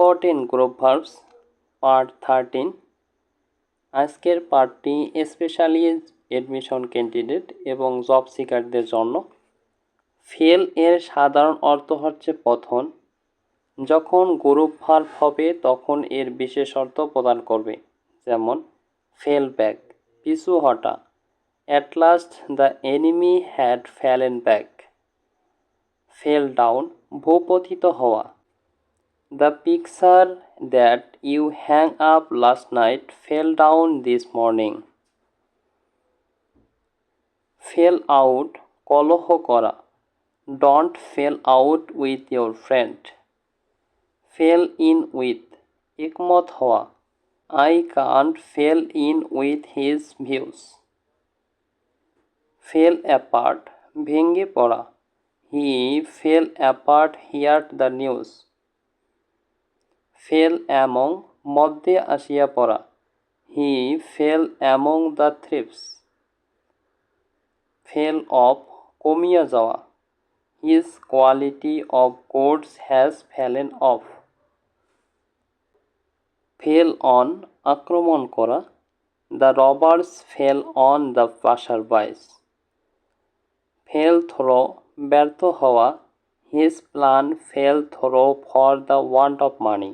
Important group verbs part 13। আজকের পার্টটি specially admission candidate এবং job সিকারদের জন্য। ফেল এর সাধারণ অর্থ হচ্ছে পতন। যখন গ্রুপ ভার্ব হবে তখন এর বিশেষ অর্থ প্রদান করবে, যেমন ফেল ব্যাক পিছু হটা, at last the enemy had fallen back. Fell down ভূপতিত হওয়া, The picture that you hung up last night fell down this morning. Fell out কলহ করা, Don't fall out with your friend. Fell in with একমত হওয়া, I can't fall in with his views. Fell apart ভেঙে পড়া, He fell apart heard the news. Fell among মধ্যে আসিয়া পড়া, he fell among the thieves. Fell off কমিয়া যাওয়া, his quality of goods has fallen off. Fell on আক্রমণ করা, the robbers fell on the passers by. Fell through ব্যর্থ হওয়া, his plan fell through for the want of money.